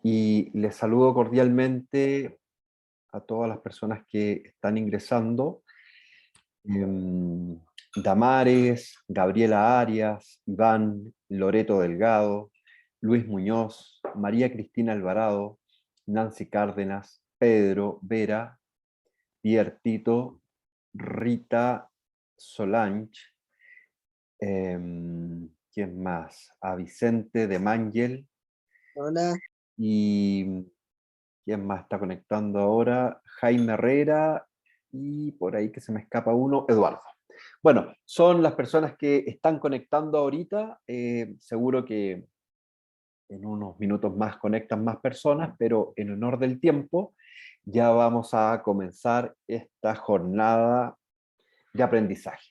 y les saludo cordialmente a todas las personas que están ingresando. Em, Damares, Gabriela Arias, Iván, Loreto Delgado, Luis Muñoz, María Cristina Alvarado, Nancy Cárdenas, Pedro, Vera, Pierre Tito, Rita Solange, ¿quién más? A Vicente de Mangel Hola, y ¿quién más está conectando ahora? Jaime Herrera y por ahí que se me escapa uno, Eduardo. Bueno, son las personas que están conectando ahorita. Seguro que en unos minutos más conectan más personas, pero en honor del tiempo ya vamos a comenzar esta jornada de aprendizaje.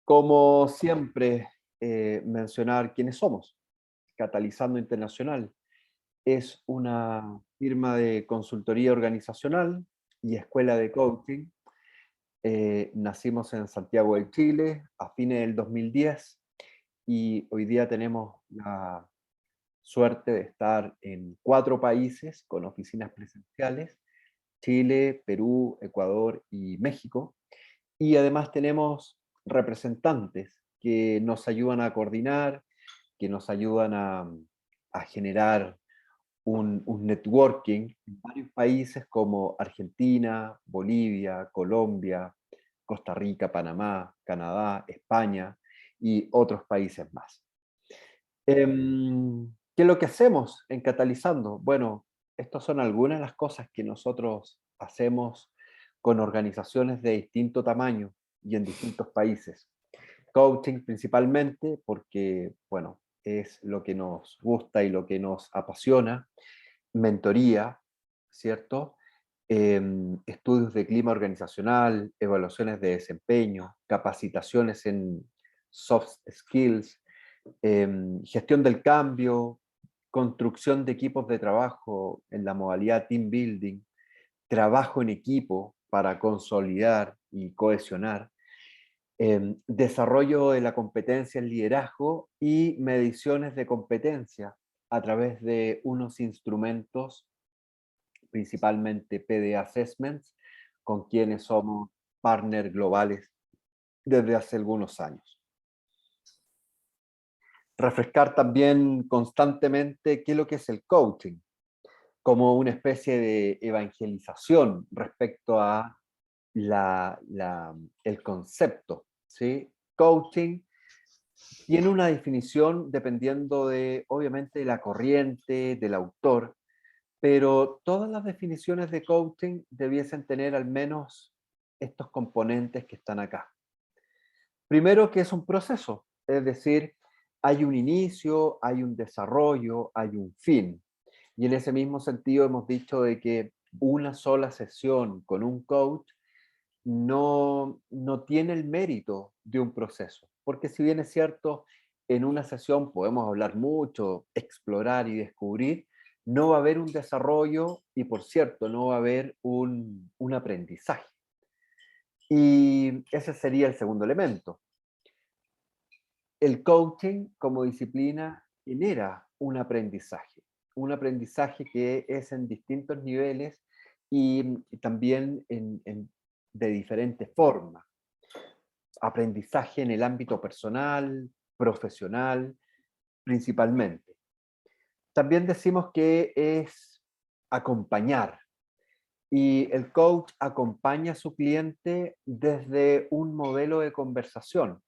Como siempre, mencionar quiénes somos. Catalizando Internacional es una firma de consultoría organizacional y escuela de coaching. Nacimos en Santiago de Chile a fines del 2010 y hoy día tenemos la suerte de estar en 4 países con oficinas presenciales: Chile, Perú, Ecuador y México. Y además tenemos representantes que nos ayudan a coordinar, que nos ayudan a generar un networking en varios países como Argentina, Bolivia, Colombia, Costa Rica, Panamá, Canadá, España y otros países más. ¿Qué es lo que hacemos en Catalizando? Bueno, estas son algunas de las cosas que nosotros hacemos con organizaciones de distinto tamaño y en distintos países. Coaching principalmente porque, bueno, es lo que nos gusta y lo que nos apasiona. Mentoría, ¿cierto? Estudios de clima organizacional, evaluaciones de desempeño, capacitaciones en soft skills, gestión del cambio, construcción de equipos de trabajo en la modalidad team building, trabajo en equipo para consolidar y cohesionar, desarrollo de la competencia en liderazgo y mediciones de competencia a través de unos instrumentos, principalmente PD Assessments, con quienes somos partners globales desde hace algunos años. Refrescar también constantemente qué es lo que es el coaching, como una especie de evangelización respecto a el concepto, ¿sí? Coaching tiene una definición dependiendo de, obviamente, de la corriente, del autor, pero todas las definiciones de coaching debiesen tener al menos estos componentes que están acá. Primero, que es un proceso, es decir, hay un inicio, hay un desarrollo, hay un fin. Y en ese mismo sentido hemos dicho de que una sola sesión con un coach no tiene el mérito de un proceso, porque si bien es cierto, en una sesión podemos hablar mucho, explorar y descubrir, no va a haber un desarrollo y, por cierto, no va a haber un aprendizaje. Y ese sería el segundo elemento. El coaching como disciplina genera un aprendizaje que es en distintos niveles y también de diferentes formas. Aprendizaje en el ámbito personal, profesional, principalmente. También decimos que es acompañar, y el coach acompaña a su cliente desde un modelo de conversación.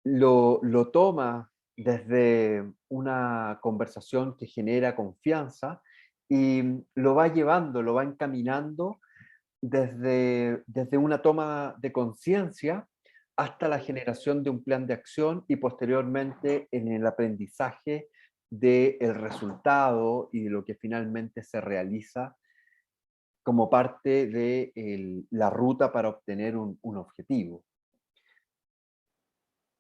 Lo toma desde una conversación que genera confianza y lo va llevando, lo va encaminando desde una toma de conciencia hasta la generación de un plan de acción y posteriormente en el aprendizaje del resultado y de lo que finalmente se realiza como parte de la ruta para obtener un objetivo.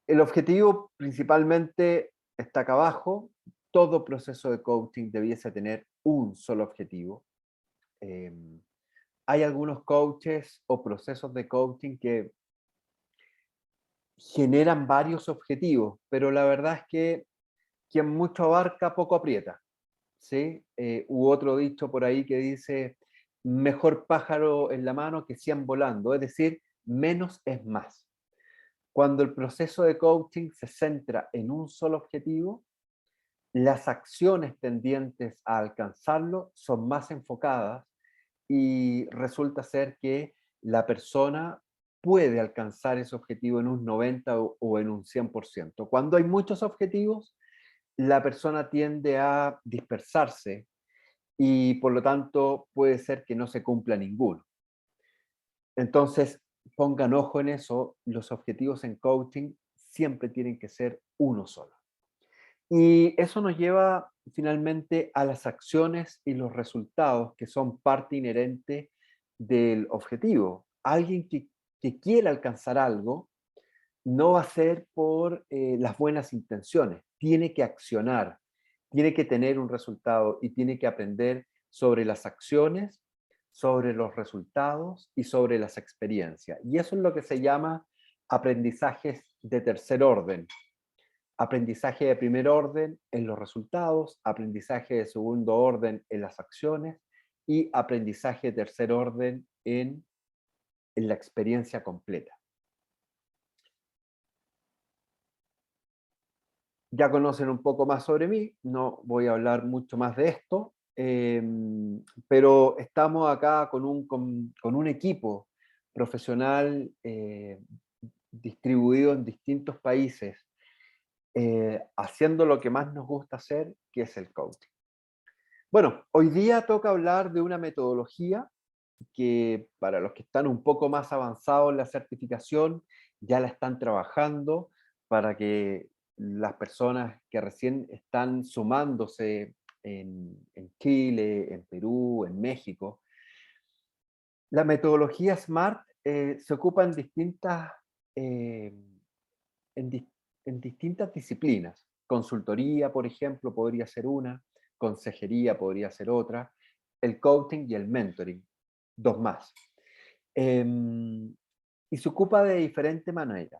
El objetivo principalmente está acá abajo. Todo proceso de coaching debiese tener un solo objetivo. Em, Hay algunos coaches o procesos de coaching que generan varios objetivos, pero la verdad es que quien mucho abarca, poco aprieta. ¿sí? U otro dicho por ahí que dice, mejor pájaro en la mano que 100 volando, es decir, menos es más. Cuando el proceso de coaching se centra en un solo objetivo, las acciones tendientes a alcanzarlo son más enfocadas y resulta ser que la persona puede alcanzar ese objetivo en un 90 o en un 100%. Cuando hay muchos objetivos, la persona tiende a dispersarse y por lo tanto puede ser que no se cumpla ninguno. Entonces, pongan ojo en eso, los objetivos en coaching siempre tienen que ser uno solo. Y eso nos lleva finalmente a las acciones y los resultados que son parte inherente del objetivo. Alguien que quiera alcanzar algo no va a ser por las buenas intenciones, tiene que accionar, tiene que tener un resultado y tiene que aprender sobre las acciones, sobre los resultados y sobre las experiencias. Y eso es lo que se llama aprendizajes de tercer orden. Aprendizaje de primer orden en los resultados, aprendizaje de segundo orden en las acciones y aprendizaje de tercer orden en la experiencia completa. Ya conocen un poco más sobre mí, no voy a hablar mucho más de esto, pero estamos acá con un equipo profesional distribuido en distintos países, haciendo lo que más nos gusta hacer, que es el coaching. Bueno, hoy día toca hablar de una metodología que para los que están un poco más avanzados en la certificación, ya la están trabajando para que las personas que recién están sumándose en Chile, en Perú, en México, la metodología SMART se ocupa eh, en, dis- en distintas disciplinas. Consultoría, por ejemplo, podría ser una, consejería podría ser otra, el coaching y el mentoring, dos más. Y se ocupa de diferente manera.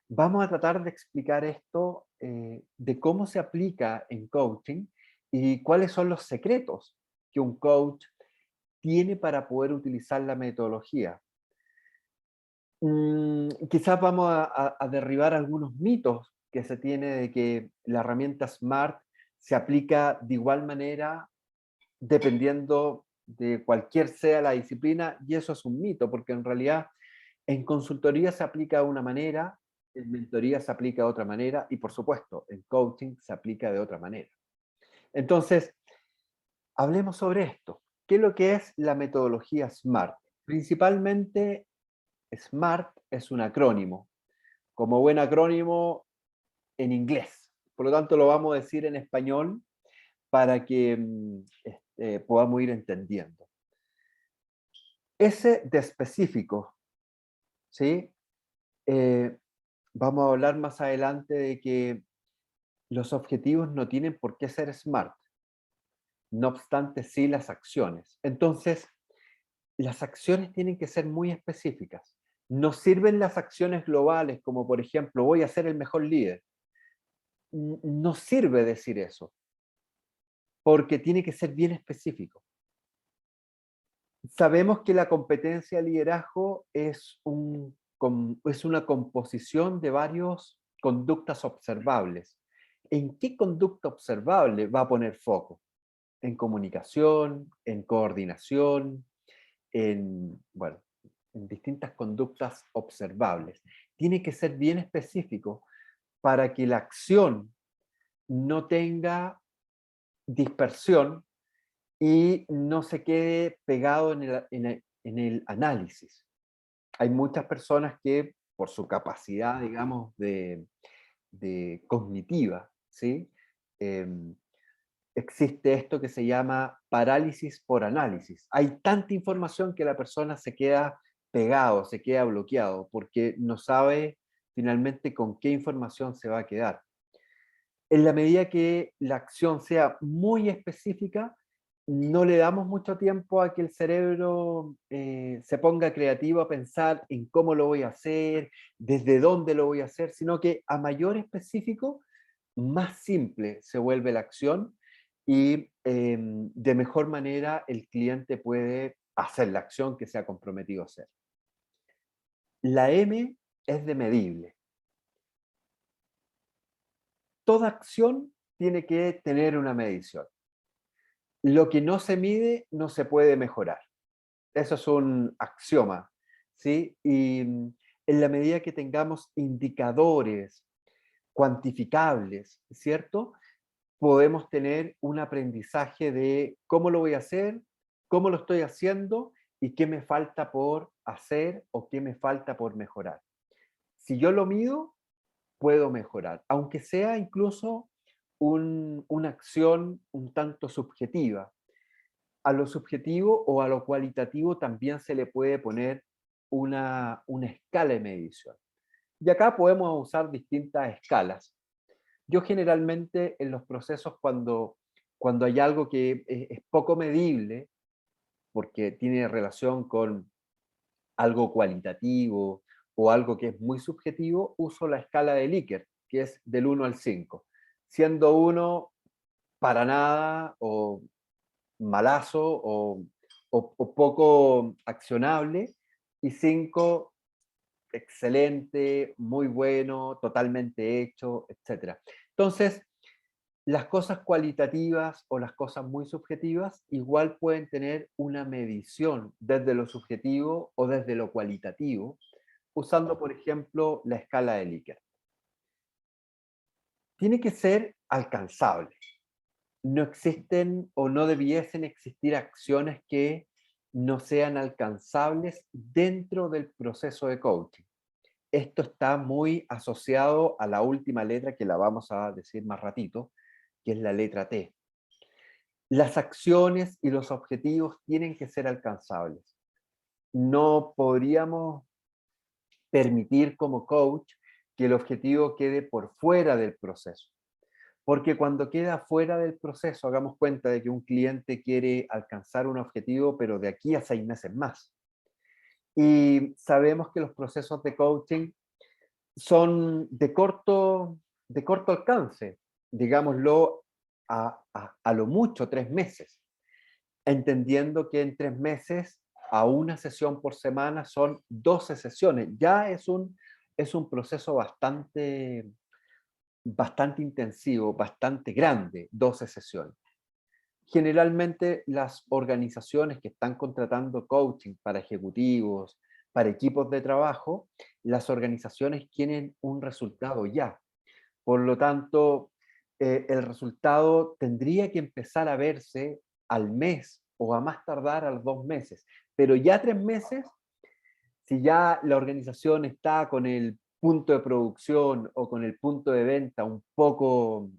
Vamos a tratar de explicar esto de cómo se aplica en coaching y cuáles son los secretos que un coach tiene para poder utilizar la metodología. Quizás vamos a derribar algunos mitos que se tiene de que la herramienta SMART se aplica de igual manera dependiendo de cualquier sea la disciplina, y eso es un mito, porque en realidad en consultoría se aplica de una manera, en mentoría se aplica de otra manera, y por supuesto, en coaching se aplica de otra manera. Entonces, hablemos sobre esto. ¿Qué es lo que es la metodología SMART? Principalmente, SMART es un acrónimo, como buen acrónimo en inglés. Por lo tanto, lo vamos a decir en español para que podamos ir entendiendo. S de específico, ¿sí? Eh, Vamos a hablar más adelante de que los objetivos no tienen por qué ser SMART, no obstante sí las acciones. Entonces, las acciones tienen que ser muy específicas. No sirven las acciones globales, como por ejemplo, voy a ser el mejor líder. No sirve decir eso, porque tiene que ser bien específico. Sabemos que la competencia de liderazgo es una composición de varias conductas observables. ¿En qué conducta observable va a poner foco? En comunicación, en coordinación, bueno, en distintas conductas observables. Tiene que ser bien específico para que la acción no tenga dispersión y no se quede pegado en el análisis. Hay muchas personas que, por su capacidad, digamos, de cognitiva, ¿sí? Em, Existe esto que se llama parálisis por análisis. Hay tanta información que la persona se queda pegado, se queda bloqueado, porque no sabe finalmente con qué información se va a quedar. En la medida que la acción sea muy específica, no le damos mucho tiempo a que el cerebro se ponga creativo a pensar en cómo lo voy a hacer, desde dónde lo voy a hacer, sino que a mayor específico, más simple se vuelve la acción y de mejor manera el cliente puede hacer la acción que se ha comprometido a hacer. La M es de medible. Toda acción tiene que tener una medición. Lo que no se mide no se puede mejorar. Eso es un axioma, ¿sí? Y en la medida que tengamos indicadores cuantificables, ¿cierto? Podemos tener un aprendizaje de cómo lo voy a hacer, cómo lo estoy haciendo y qué me falta por hacer o qué me falta por mejorar. Si yo lo mido, puedo mejorar, aunque sea incluso una acción un tanto subjetiva. A lo subjetivo o a lo cualitativo también se le puede poner una escala de medición. Y acá podemos usar distintas escalas. Yo generalmente en los procesos cuando hay algo que es poco medible, porque tiene relación con algo cualitativo o algo que es muy subjetivo, uso la escala de Likert, que es del 1 al 5, siendo 1 para nada o malazo o poco accionable y 5 excelente, muy bueno, totalmente hecho, etcétera. Entonces, las cosas cualitativas o las cosas muy subjetivas igual pueden tener una medición desde lo subjetivo o desde lo cualitativo, usando, por ejemplo, la escala de Likert. Tiene que ser alcanzable. No existen o no debiesen existir acciones que no sean alcanzables dentro del proceso de coaching. Esto está muy asociado a la última letra que la vamos a decir más ratito, que es la letra T. Las acciones y los objetivos tienen que ser alcanzables. No podríamos permitir como coach que el objetivo quede por fuera del proceso. Porque cuando queda fuera del proceso, hagamos cuenta de que un cliente quiere alcanzar un objetivo, pero de aquí a 6 meses más. Y sabemos que los procesos de coaching son de corto alcance, digámoslo a lo mucho 3 meses, entendiendo que en 3 meses a una sesión por semana son 12 sesiones. Ya es un proceso bastante intensivo, bastante grande, 12 sesiones. Generalmente las organizaciones que están contratando coaching para ejecutivos, para equipos de trabajo, las organizaciones quieren un resultado ya. Por lo tanto, el resultado tendría que empezar a verse al mes o a más tardar a los 2 meses. Pero ya 3 meses, si ya la organización está con el punto de producción o con el punto de venta un poco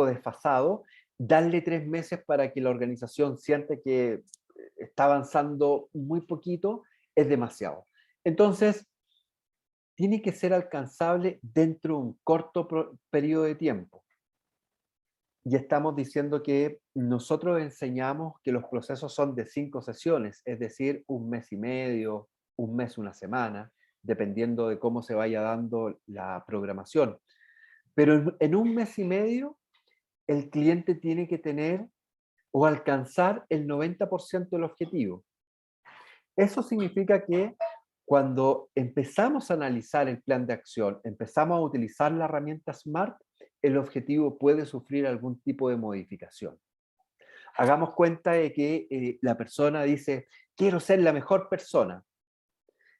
desfasado, darle 3 meses para que la organización siente que está avanzando muy poquito es demasiado. Entonces, tiene que ser alcanzable dentro de un corto periodo de tiempo. Y estamos diciendo que nosotros enseñamos que los procesos son de 5 sesiones, es decir, 1 mes y medio, 1 mes, una semana, dependiendo de cómo se vaya dando la programación. Pero en 1 mes y medio, el cliente tiene que tener o alcanzar el 90% del objetivo. Eso significa que cuando empezamos a analizar el plan de acción, empezamos a utilizar la herramienta SMART, el objetivo puede sufrir algún tipo de modificación. Hagamos cuenta de que la persona dice, quiero ser la mejor persona.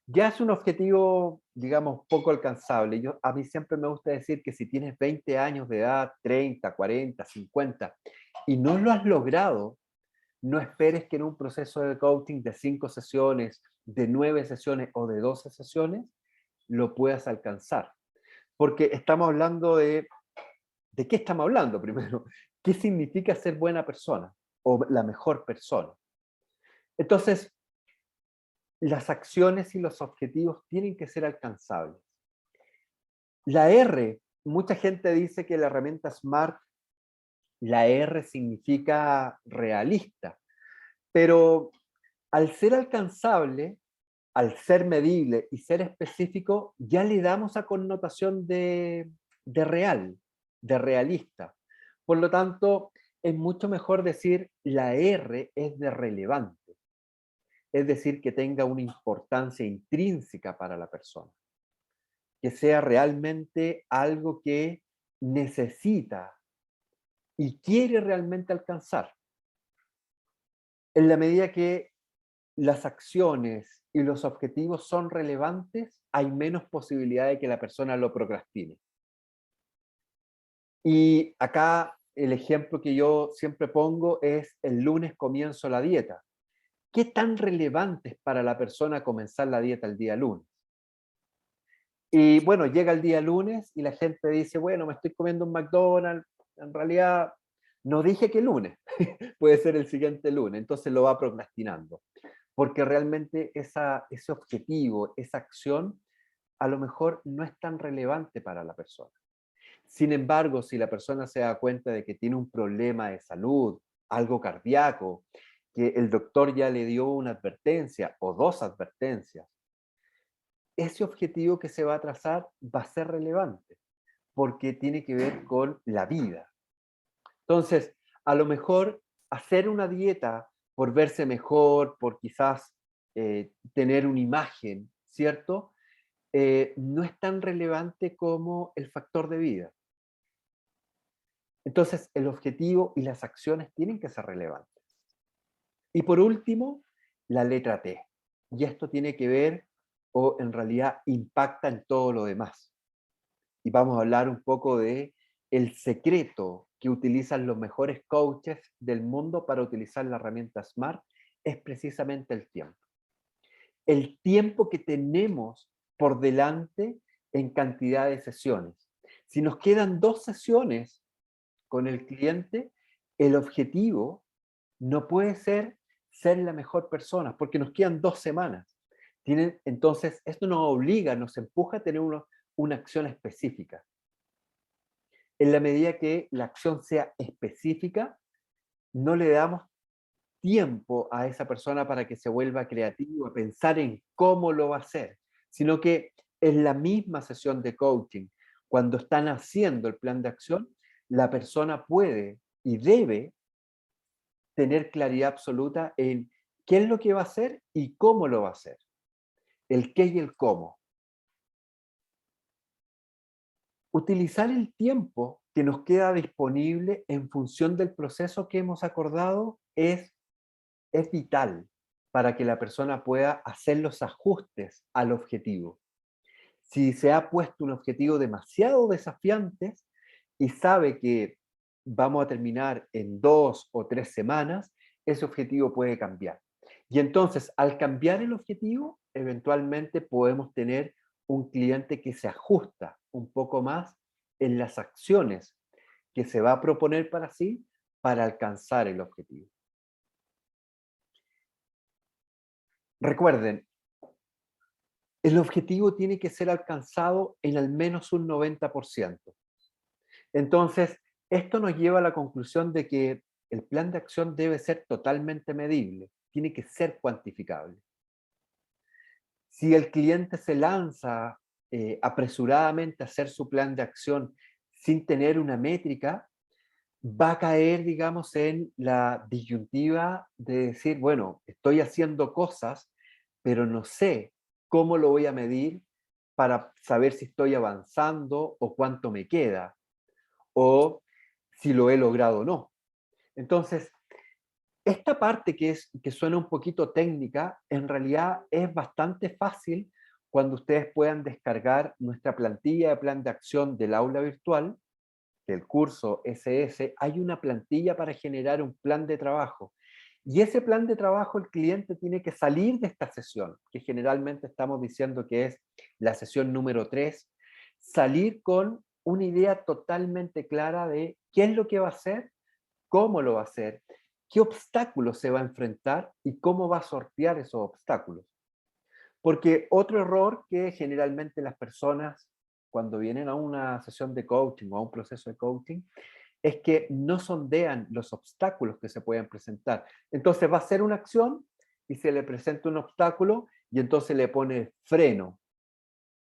Ya es un objetivo, digamos, poco alcanzable. A mí siempre me gusta decir que si tienes 20 años de edad, 30, 40, 50, y no lo has logrado, no esperes que en un proceso de coaching de 5 sesiones, de 9 sesiones o de 12 sesiones, lo puedas alcanzar. Porque estamos hablando ¿de qué estamos hablando primero? ¿Qué significa ser buena persona o la mejor persona? Entonces, las acciones y los objetivos tienen que ser alcanzables. La R, mucha gente dice que la herramienta SMART, la R significa realista, pero al ser alcanzable, al ser medible y ser específico, ya le damos a connotación de real, de realista. Por lo tanto, es mucho mejor decir la R es de relevante, es decir, que tenga una importancia intrínseca para la persona, que sea realmente algo que necesita y quiere realmente alcanzar. En la medida que las acciones y los objetivos son relevantes, hay menos posibilidad de que la persona lo procrastine. Y acá el ejemplo que yo siempre pongo es el lunes comienzo la dieta. ¿Qué tan relevante es para la persona comenzar la dieta el día lunes? Y bueno, llega el día lunes y la gente dice, bueno, me estoy comiendo un McDonald's, en realidad no dije que lunes, puede ser el siguiente lunes, entonces lo va procrastinando, porque realmente ese objetivo, esa acción, a lo mejor no es tan relevante para la persona. Sin embargo, si la persona se da cuenta de que tiene un problema de salud, algo cardíaco, que el doctor ya le dio una advertencia o dos advertencias, ese objetivo que se va a trazar va a ser relevante porque tiene que ver con la vida. Entonces, a lo mejor hacer una dieta por verse mejor, por quizás tener una imagen, ¿cierto? No es tan relevante como el factor de vida. Entonces, el objetivo y las acciones tienen que ser relevantes. Y por último, la letra T. Y esto tiene que ver, o en realidad impacta en todo lo demás. Y vamos a hablar un poco de el secreto que utilizan los mejores coaches del mundo para utilizar la herramienta SMART, es precisamente el tiempo. El tiempo que tenemos por delante en cantidad de sesiones. Si nos quedan 2 sesiones con el cliente, el objetivo no puede ser la mejor persona, porque nos quedan 2 semanas. Entonces, esto nos obliga, nos empuja a tener una acción específica. En la medida que la acción sea específica, no le damos tiempo a esa persona para que se vuelva creativo, a pensar en cómo lo va a hacer, sino que en la misma sesión de coaching, cuando están haciendo el plan de acción, la persona puede y debe tener claridad absoluta en qué es lo que va a hacer y cómo lo va a hacer. El qué y el cómo. Utilizar el tiempo que nos queda disponible en función del proceso que hemos acordado es vital para que la persona pueda hacer los ajustes al objetivo. Si se ha puesto un objetivo demasiado desafiante y sabe que vamos a terminar en 2 o 3 semanas, ese objetivo puede cambiar. Y entonces, al cambiar el objetivo, eventualmente podemos tener un cliente que se ajusta un poco más en las acciones que se va a proponer para sí para alcanzar el objetivo. Recuerden, el objetivo tiene que ser alcanzado en al menos un 90%. Entonces, esto nos lleva a la conclusión de que el plan de acción debe ser totalmente medible, tiene que ser cuantificable. Si el cliente se lanza apresuradamente a hacer su plan de acción sin tener una métrica, va a caer, digamos, en la disyuntiva de decir, bueno, estoy haciendo cosas, pero no sé cómo lo voy a medir para saber si estoy avanzando o cuánto me queda, o si lo he logrado o no. Entonces, esta parte que suena un poquito técnica, en realidad es bastante fácil cuando ustedes puedan descargar nuestra plantilla de plan de acción del aula virtual, del curso SS. Hay una plantilla para generar un plan de trabajo. Y ese plan de trabajo el cliente tiene que salir de esta sesión, que generalmente estamos diciendo que es la sesión número 3, salir con una idea totalmente clara de qué es lo que va a hacer, cómo lo va a hacer, qué obstáculos se va a enfrentar y cómo va a sortear esos obstáculos. Porque otro error que generalmente las personas cuando vienen a una sesión de coaching o a un proceso de coaching es que no sondean los obstáculos que se pueden presentar. Entonces va a hacer una acción y se le presenta un obstáculo y entonces le pone freno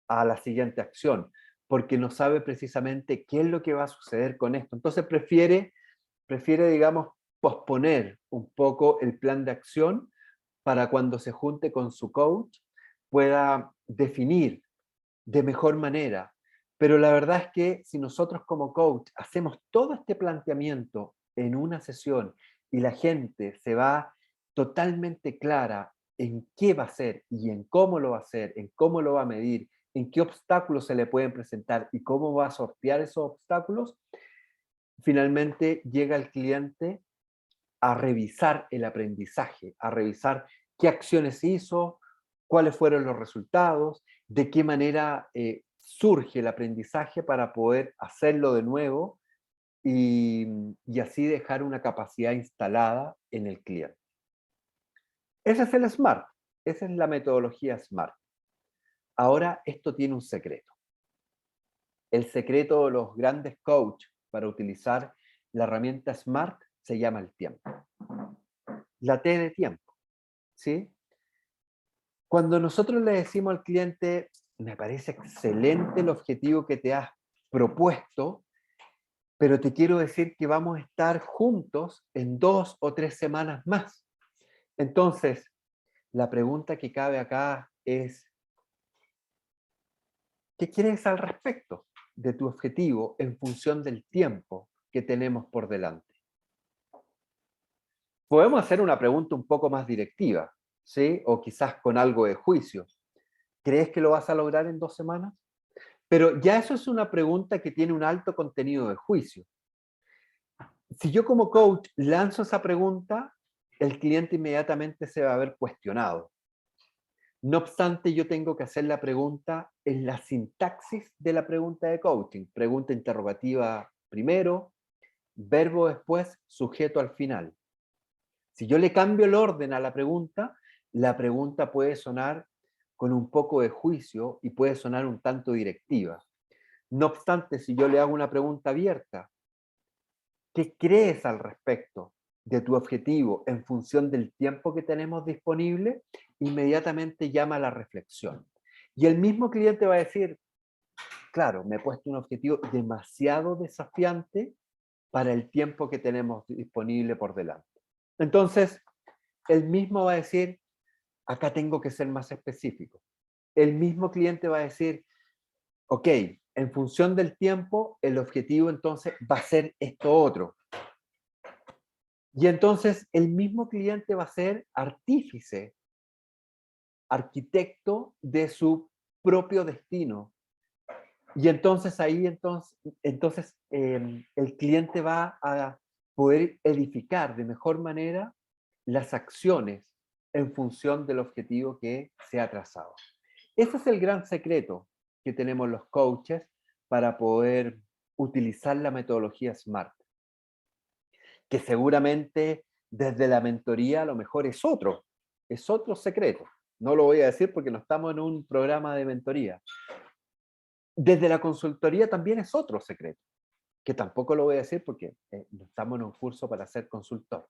a la siguiente acción, porque no sabe precisamente qué es lo que va a suceder con esto. Entonces prefiere prefiere, digamos, posponer un poco el plan de acción para cuando se junte con su coach pueda definir de mejor manera. Pero la verdad es que si nosotros como coach hacemos todo este planteamiento en una sesión y la gente se va totalmente clara en qué va a hacer y en cómo lo va a hacer, en cómo lo va a medir, en qué obstáculos se le pueden presentar y cómo va a sortear esos obstáculos, finalmente llega el cliente a revisar el aprendizaje, a revisar qué acciones hizo, cuáles fueron los resultados, de qué manera surge el aprendizaje para poder hacerlo de nuevo y así dejar una capacidad instalada en el cliente. Ese es el SMART, esa es la metodología SMART. Ahora, esto tiene un secreto. El secreto de los grandes coaches para utilizar la herramienta SMART se llama el tiempo. La T de tiempo, ¿sí? Cuando nosotros le decimos al cliente, me parece excelente el objetivo que te has propuesto, pero te quiero decir que vamos a estar juntos en 2 o 3 semanas más. Entonces, la pregunta que cabe acá es, ¿qué quieres al respecto de tu objetivo en función del tiempo que tenemos por delante? Podemos hacer una pregunta un poco más directiva, ¿sí? O quizás con algo de juicio. ¿Crees que lo vas a lograr en 2 semanas? Pero ya eso es una pregunta que tiene un alto contenido de juicio. Si yo como coach lanzo esa pregunta, el cliente inmediatamente se va a ver cuestionado. No obstante, yo tengo que hacer la pregunta en la sintaxis de la pregunta de coaching. Pregunta interrogativa primero, verbo después, sujeto al final. Si yo le cambio el orden a la pregunta puede sonar con un poco de juicio y puede sonar un tanto directiva. No obstante, si yo le hago una pregunta abierta, ¿qué crees al respecto de tu objetivo en función del tiempo que tenemos disponible? Inmediatamente llama a la reflexión. Y el mismo cliente va a decir, claro, me he puesto un objetivo demasiado desafiante para el tiempo que tenemos disponible por delante. Entonces, el mismo va a decir, acá tengo que ser más específico. El mismo cliente va a decir, ok, en función del tiempo, el objetivo entonces va a ser esto otro. Y entonces el mismo cliente va a ser artífice, arquitecto de su propio destino. Y entonces ahí el cliente va a poder edificar de mejor manera las acciones en función del objetivo que se ha trazado. Ese es el gran secreto que tenemos los coaches para poder utilizar la metodología SMART, que seguramente desde la mentoría a lo mejor es otro secreto. No lo voy a decir porque no estamos en un programa de mentoría. Desde la consultoría también es otro secreto, que tampoco lo voy a decir porque no estamos en un curso para ser consultor.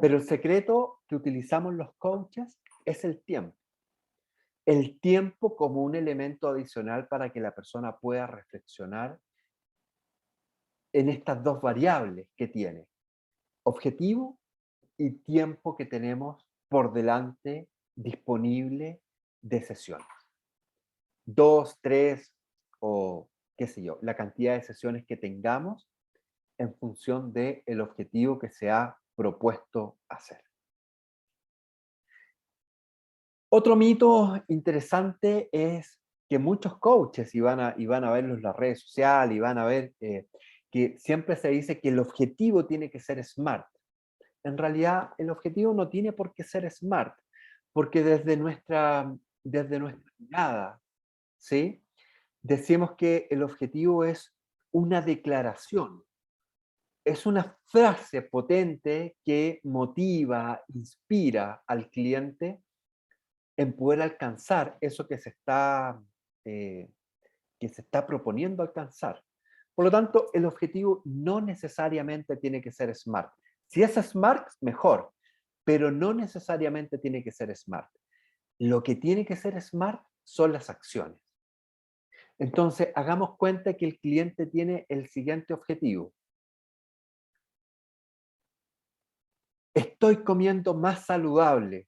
Pero el secreto que utilizamos los coaches es el tiempo. El tiempo como un elemento adicional para que la persona pueda reflexionar en estas dos variables que tiene, objetivo y tiempo que tenemos por delante disponible de sesiones. 2, 3 o qué sé yo, la cantidad de sesiones que tengamos en función del objetivo que se ha propuesto hacer. Otro mito interesante es que muchos coaches, y van a verlo en las redes sociales, y van a ver que siempre se dice que el objetivo tiene que ser SMART. En realidad, el objetivo no tiene por qué ser SMART, porque desde nuestra mirada, ¿sí? Decimos que el objetivo es una declaración, es una frase potente que motiva, inspira al cliente en poder alcanzar eso eh, que se está proponiendo alcanzar. Por lo tanto, el objetivo no necesariamente tiene que ser SMART. Si es SMART, mejor, pero no necesariamente tiene que ser SMART. Lo que tiene que ser SMART son las acciones. Entonces, hagamos cuenta que el cliente tiene el siguiente objetivo. estoy comiendo más saludable.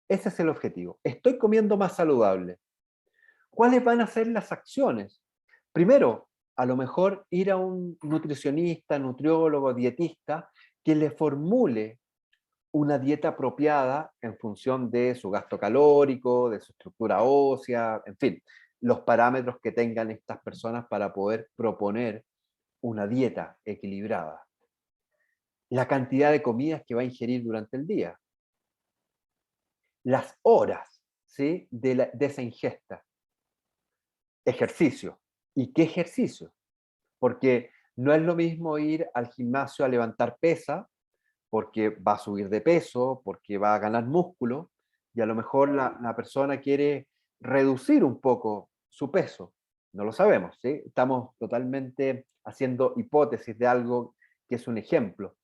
Ese es el objetivo. Estoy comiendo más saludable. ¿Cuáles van a ser las acciones? Primero, a lo mejor ir a un nutricionista, nutriólogo, dietista, que le formule una dieta apropiada en función de su gasto calórico, de su estructura ósea, en fin, los parámetros que tengan estas personas para poder proponer una dieta equilibrada. La cantidad de comidas que va a ingerir durante el día, las horas, ¿sí?, de esa ingesta, ejercicio. ¿Y qué ejercicio? Porque no es lo mismo ir al gimnasio a levantar pesa, porque va a subir de peso, porque va a ganar músculo, y a lo mejor la persona quiere reducir un poco su peso. No lo sabemos, ¿sí? Estamos totalmente haciendo hipótesis de algo que es un ejemplo.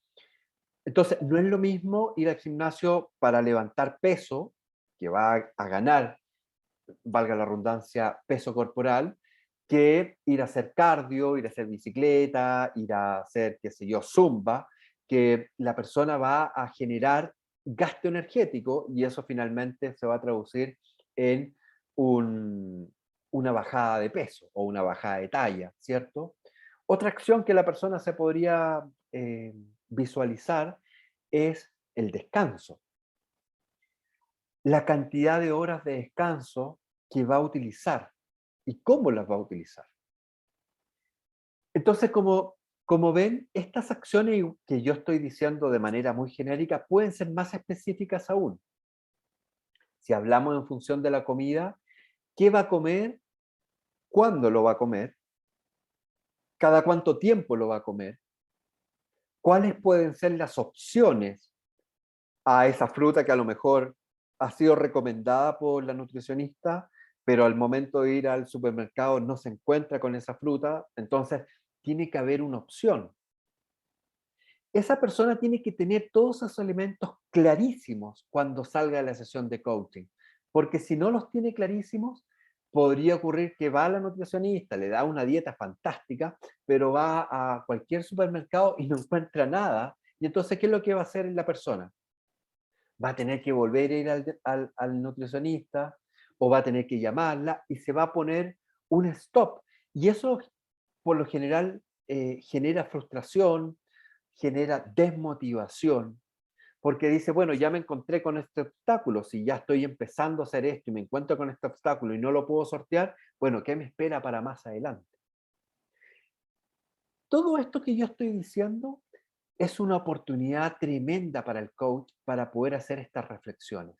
Entonces, no es lo mismo ir al gimnasio para levantar peso, que va a ganar, valga la redundancia, peso corporal, que ir a hacer cardio, ir a hacer bicicleta, ir a hacer, qué sé yo, zumba, que la persona va a generar gasto energético y eso finalmente se va a traducir en un- una bajada de peso o una bajada de talla, ¿cierto? Otra acción que la persona se podría visualizar es el descanso, la cantidad de horas de descanso que va a utilizar y cómo las va a utilizar. Entonces, como ven, estas acciones que yo estoy diciendo de manera muy genérica pueden ser más específicas aún. Si hablamos en función de la comida, ¿qué va a comer? ¿Cuándo lo va a comer? ¿Cada cuánto tiempo lo va a comer? ¿Cuáles pueden ser las opciones a esa fruta que a lo mejor ha sido recomendada por la nutricionista, pero al momento de ir al supermercado no se encuentra con esa fruta? Entonces, tiene que haber una opción. Esa persona tiene que tener todos esos elementos clarísimos cuando salga de la sesión de coaching, porque si no los tiene clarísimos, podría ocurrir que va a la nutricionista, le da una dieta fantástica, pero va a cualquier supermercado y no encuentra nada. Y entonces, ¿qué es lo que va a hacer la persona? Va a tener que volver a ir al nutricionista o va a tener que llamarla y se va a poner un stop. Y eso, por lo general, genera frustración, genera desmotivación, porque dice, bueno, ya me encontré con este obstáculo, si ya estoy empezando a hacer esto y me encuentro con este obstáculo y no lo puedo sortear, bueno, ¿qué me espera para más adelante? Todo esto que yo estoy diciendo es una oportunidad tremenda para el coach para poder hacer estas reflexiones.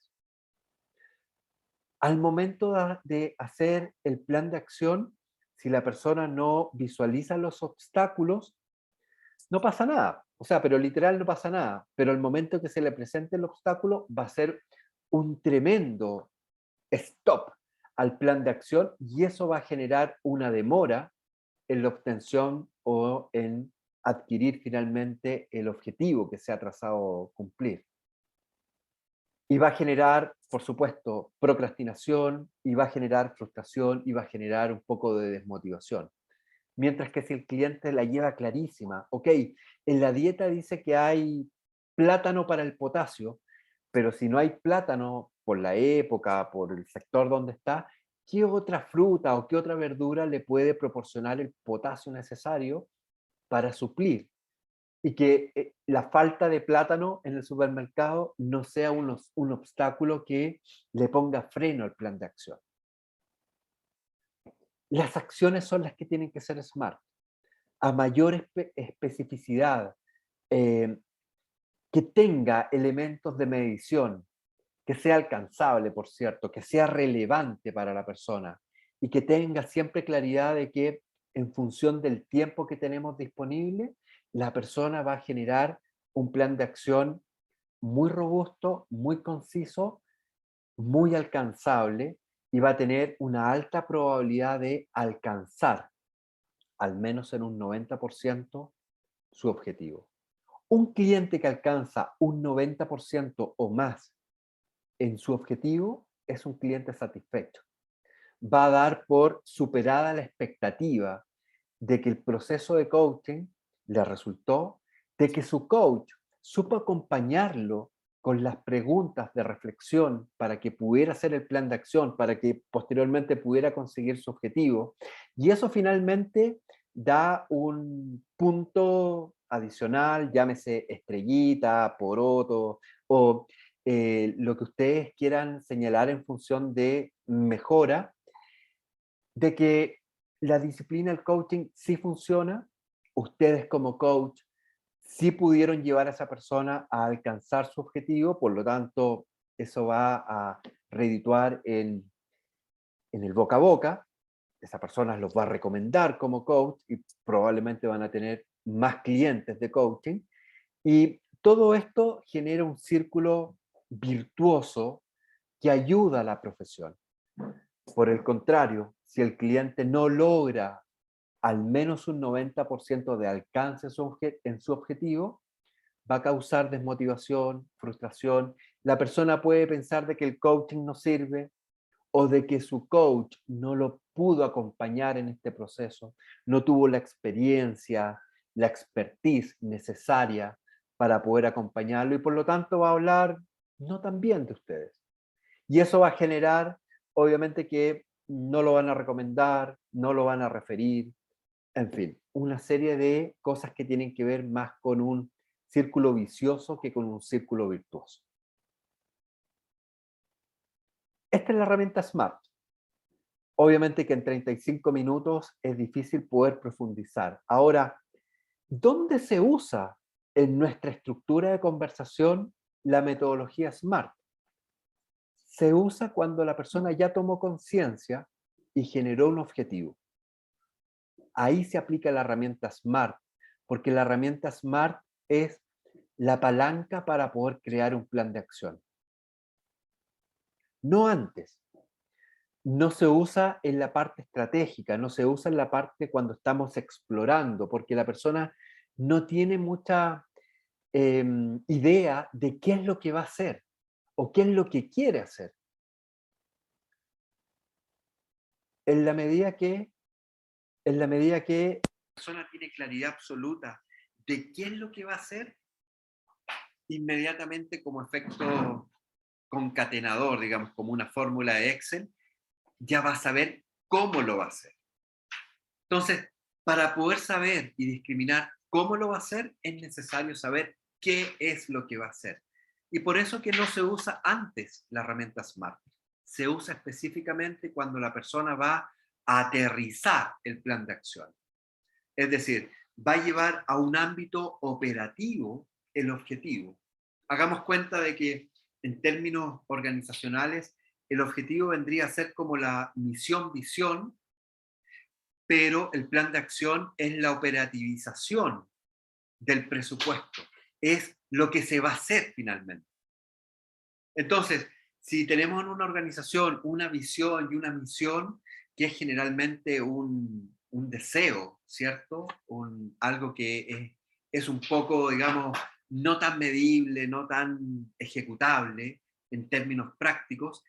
Al momento de hacer el plan de acción, si la persona no visualiza los obstáculos, no pasa nada. O sea, pero literal no pasa nada. Pero el momento que se le presente el obstáculo va a ser un tremendo stop al plan de acción y eso va a generar una demora en la obtención o en adquirir finalmente el objetivo que se ha trazado cumplir. Y va a generar, por supuesto, procrastinación, y va a generar frustración, y va a generar un poco de desmotivación. Mientras que si el cliente la lleva clarísima, ok, en la dieta dice que hay plátano para el potasio, pero si no hay plátano por la época, por el sector donde está, ¿qué otra fruta o qué otra verdura le puede proporcionar el potasio necesario para suplir? Y que la falta de plátano en el supermercado no sea un obstáculo que le ponga freno al plan de acción. Las acciones son las que tienen que ser smart. A mayor especificidad, eh, que tenga elementos de medición, que sea alcanzable, por cierto, que sea relevante para la persona y que tenga siempre claridad de que en función del tiempo que tenemos disponible, la persona va a generar un plan de acción muy robusto, muy conciso, muy alcanzable y va a tener una alta probabilidad de alcanzar, al menos en un 90%, su objetivo. Un cliente que alcanza un 90% o más en su objetivo es un cliente satisfecho. Va a dar por superada la expectativa de que el proceso de coaching le resultó, de que su coach supo acompañarlo con las preguntas de reflexión para que pudiera hacer el plan de acción, para que posteriormente pudiera conseguir su objetivo. Y eso finalmente da un punto adicional, llámese estrellita, poroto, o lo que ustedes quieran señalar en función de mejora, de que la disciplina del coaching sí funciona, ustedes como coach sí pudieron llevar a esa persona a alcanzar su objetivo, por lo tanto, eso va a redituar en el boca a boca, esa persona los va a recomendar como coach y probablemente van a tener más clientes de coaching, y todo esto genera un círculo virtuoso que ayuda a la profesión. Por el contrario, si el cliente no logra al menos un 90% de alcance en su objetivo, va a causar desmotivación, frustración. La persona puede pensar de que el coaching no sirve o de que su coach no lo pudo acompañar en este proceso, no tuvo la experiencia, la expertise necesaria para poder acompañarlo y por lo tanto va a hablar no tan bien de ustedes. Y eso va a generar, obviamente, que no lo van a recomendar, no lo van a referir, en fin, una serie de cosas que tienen que ver más con un círculo vicioso que con un círculo virtuoso. Esta es la herramienta SMART. Obviamente que en 35 minutos es difícil poder profundizar. Ahora, ¿dónde se usa en nuestra estructura de conversación la metodología SMART? Se usa cuando la persona ya tomó conciencia y generó un objetivo. Ahí se aplica la herramienta SMART, porque la herramienta SMART es la palanca para poder crear un plan de acción. No antes. No se usa en la parte estratégica, no se usa en la parte cuando estamos explorando, porque la persona no tiene mucha idea de qué es lo que va a hacer o qué es lo que quiere hacer. En la medida que, la persona tiene claridad absoluta de qué es lo que va a hacer, inmediatamente como efecto concatenador, digamos, como una fórmula de Excel, ya va a saber cómo lo va a hacer. Entonces, para poder saber y discriminar cómo lo va a hacer, es necesario saber qué es lo que va a hacer. Y por eso que no se usa antes la herramienta SMART. Se usa específicamente cuando la persona va a aterrizar el plan de acción. Es decir, va a llevar a un ámbito operativo el objetivo. Hagamos cuenta de que en términos organizacionales, el objetivo vendría a ser como la misión-visión, pero el plan de acción es la operativización del presupuesto, es lo que se va a hacer finalmente. Entonces, si tenemos en una organización una visión y una misión, que es generalmente un deseo, ¿cierto? Algo que es un poco, digamos, no tan medible, no tan ejecutable en términos prácticos,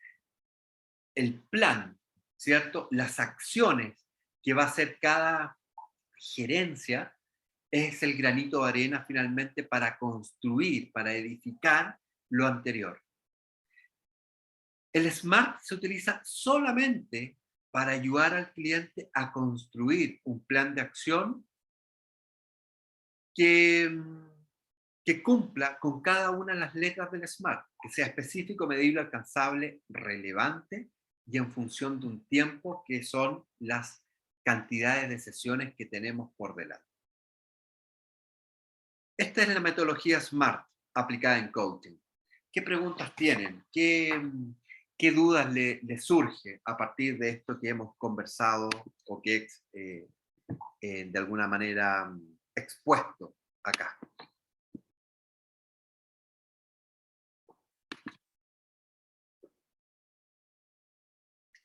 el plan, ¿cierto? Las acciones que va a hacer cada gerencia es el granito de arena finalmente para construir, para edificar lo anterior. El SMART se utiliza solamente para ayudar al cliente a construir un plan de acción que, que cumpla con cada una de las letras del SMART, que sea específico, medible, alcanzable, relevante y en función de un tiempo que son las cantidades de sesiones que tenemos por delante. Esta es la metodología SMART aplicada en coaching. ¿Qué preguntas tienen? ¿Qué dudas le surge a partir de esto que hemos conversado o que de alguna manera expuesto acá?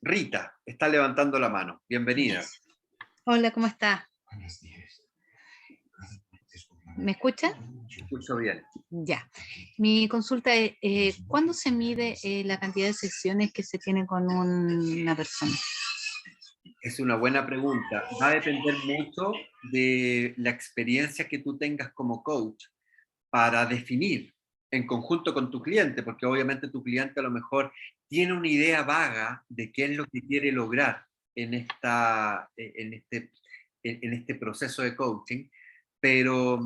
Rita está levantando la mano. Bienvenida. Hola, ¿cómo está? ¿Me escucha? Escucho bien. Ya. Mi consulta es, ¿cuándo se mide la cantidad de sesiones que se tiene con una persona? Es una buena pregunta. Va a depender mucho de la experiencia que tú tengas como coach, para definir en conjunto con tu cliente, porque obviamente tu cliente a lo mejor tiene una idea vaga de qué es lo que quiere lograr en este proceso de coaching, pero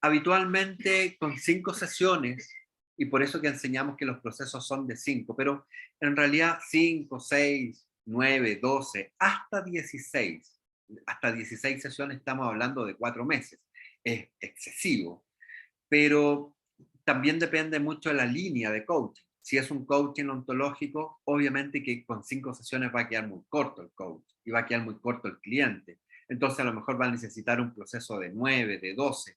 habitualmente con 5 sesiones, y por eso que enseñamos que los procesos son de 5, pero en realidad 5, 6, 9, 12, hasta 16 sesiones, estamos hablando de 4 meses. Es excesivo, pero también depende mucho de la línea de coaching. Si es un coaching ontológico, obviamente que con 5 sesiones va a quedar muy corto el coach y va a quedar muy corto el cliente. Entonces a lo mejor va a necesitar un proceso de 9, de 12.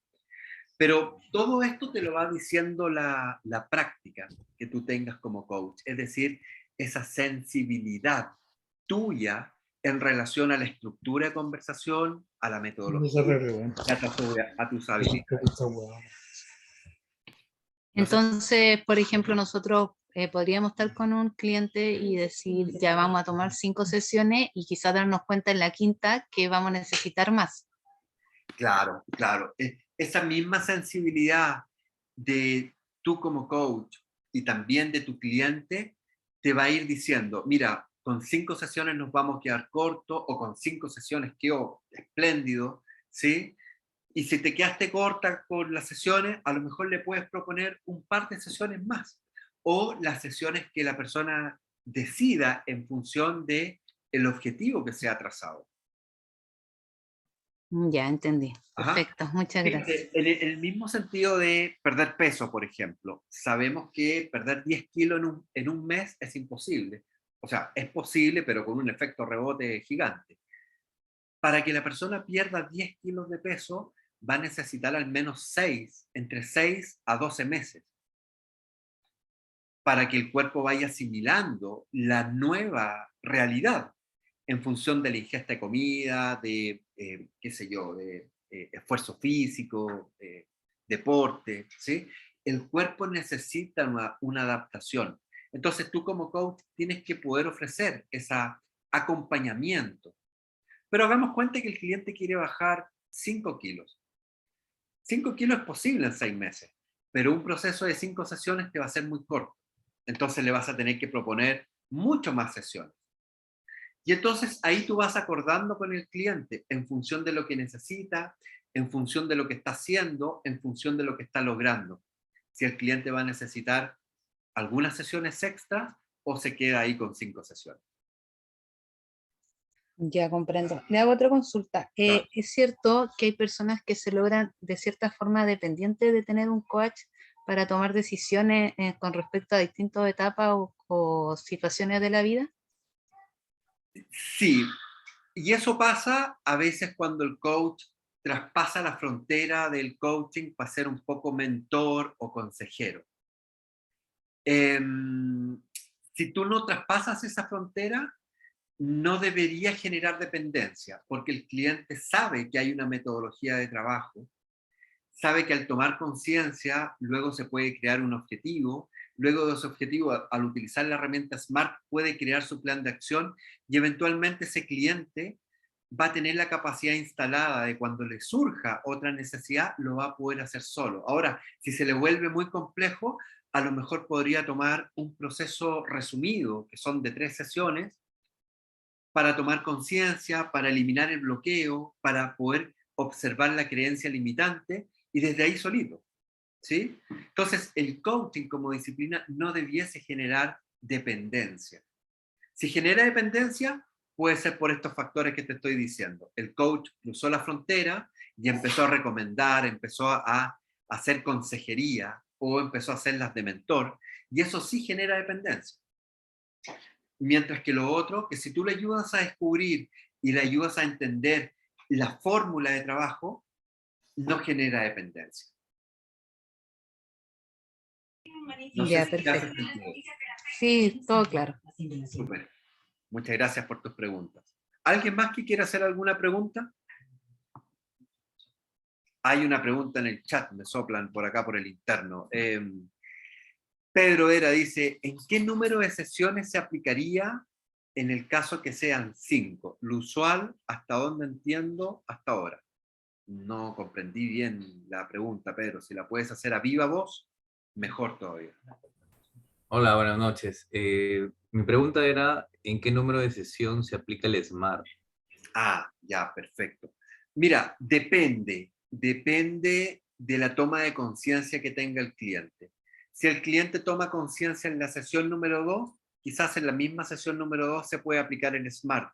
Pero todo esto te lo va diciendo la práctica que tú tengas como coach, es decir, esa sensibilidad tuya en relación a la estructura de conversación, a la metodología, a tus habilidades. No sé. Entonces, por ejemplo, nosotros podríamos estar con un cliente y decir, ya vamos a tomar 5 sesiones y quizás darnos cuenta en la quinta que vamos a necesitar más. Claro, claro. Esa misma sensibilidad de tú como coach y también de tu cliente te va a ir diciendo, mira, con 5 sesiones nos vamos a quedar cortos o con 5 sesiones quedó espléndido, ¿sí? Y si te quedaste corta con las sesiones, a lo mejor le puedes proponer un par de sesiones más o las sesiones que la persona decida en función de el objetivo que se ha trazado. Ya entendí. Ajá. Perfecto, muchas gracias. En el mismo sentido de perder peso, por ejemplo, sabemos que perder 10 kilos en un mes es imposible. O sea, es posible, pero con un efecto rebote gigante. Para que la persona pierda 10 kilos de peso, va a necesitar al menos entre 6 a 12 meses, para que el cuerpo vaya asimilando la nueva realidad en función de la ingesta de comida, de, qué sé yo, de esfuerzo físico, deporte, ¿sí? El cuerpo necesita una adaptación. Entonces tú como coach tienes que poder ofrecer ese acompañamiento. Pero hagamos cuenta que el cliente quiere bajar 5 kilos. 5 kilos es posible en 6 meses, pero un proceso de 5 sesiones te va a ser muy corto. Entonces le vas a tener que proponer mucho más sesiones. Y entonces ahí tú vas acordando con el cliente en función de lo que necesita, en función de lo que está haciendo, en función de lo que está logrando. Si el cliente va a necesitar algunas sesiones extras o se queda ahí con 5 sesiones. Ya comprendo. Le hago otra consulta. Claro. ¿Es cierto que hay personas que se logran de cierta forma dependientes de tener un coach para tomar decisiones con respecto a distintas etapas o situaciones de la vida? Sí, y eso pasa a veces cuando el coach traspasa la frontera del coaching para ser un poco mentor o consejero. Em, si tú no traspasas esa frontera, no debería generar dependencia, porque el cliente sabe que hay una metodología de trabajo, sabe que al tomar conciencia, luego se puede crear un objetivo, luego de ese objetivo, al utilizar la herramienta SMART, puede crear su plan de acción y eventualmente ese cliente va a tener la capacidad instalada de cuando le surja otra necesidad, lo va a poder hacer solo. Ahora, si se le vuelve muy complejo, a lo mejor podría tomar un proceso resumido, que son de 3 sesiones, para tomar conciencia, para eliminar el bloqueo, para poder observar la creencia limitante y desde ahí solito, ¿sí? Entonces, el coaching como disciplina no debiese generar dependencia. Si genera dependencia, puede ser por estos factores que te estoy diciendo. El coach cruzó la frontera y empezó a recomendar, empezó a hacer consejería o empezó a hacerlas de mentor, y eso sí genera dependencia. Mientras que lo otro, que si tú le ayudas a descubrir y le ayudas a entender la fórmula de trabajo, no genera dependencia. No sé Ya, si te hace perfecto. sentido. Sí, todo claro. Súper. Muchas gracias por tus preguntas. ¿Alguien más que quiera hacer alguna pregunta? Hay una pregunta en el chat, me soplan por acá por el interno. Pedro Vera dice, ¿en qué número de sesiones se aplicaría en el caso que sean 5? Lo usual, hasta donde entiendo, hasta ahora. No comprendí bien la pregunta, Pedro. Si la puedes hacer a viva voz, mejor todavía. Hola, buenas noches. Mi pregunta era, ¿en qué número de sesión se aplica el SMART? Ah, ya, perfecto. Mira, depende de la toma de conciencia que tenga el cliente. Si el cliente toma conciencia en la sesión número 2, quizás en la misma sesión número 2 se puede aplicar el SMART,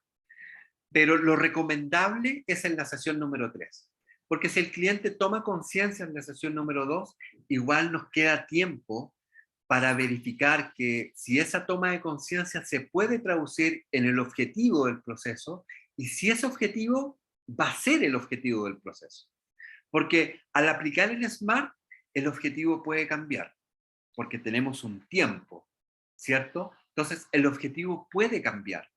pero lo recomendable es en la sesión número 3. Porque si el cliente toma conciencia en la sesión número 2, igual nos queda tiempo para verificar que si esa toma de conciencia se puede traducir en el objetivo del proceso y si ese objetivo va a ser el objetivo del proceso. Porque al aplicar el SMART, el objetivo puede cambiar, porque tenemos un tiempo, ¿cierto? Entonces, el objetivo puede cambiar.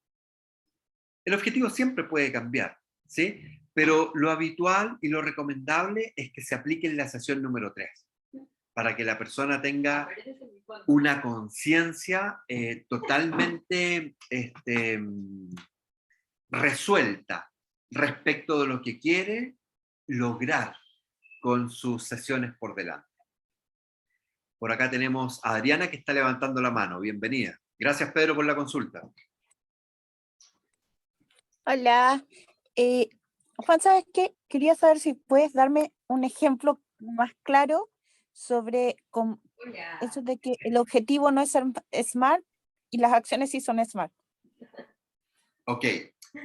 El objetivo siempre puede cambiar, ¿sí? Pero lo habitual y lo recomendable es que se aplique en la sesión número 3, para que la persona tenga una conciencia totalmente resuelta respecto de lo que quiere lograr con sus sesiones por delante. Por acá tenemos a Adriana que está levantando la mano. Bienvenida. Gracias, Pedro, por la consulta. Hola, Juan, ¿sabes qué? Quería saber si puedes darme un ejemplo más claro sobre eso de que el objetivo no es ser SMART y las acciones sí son SMART. Ok,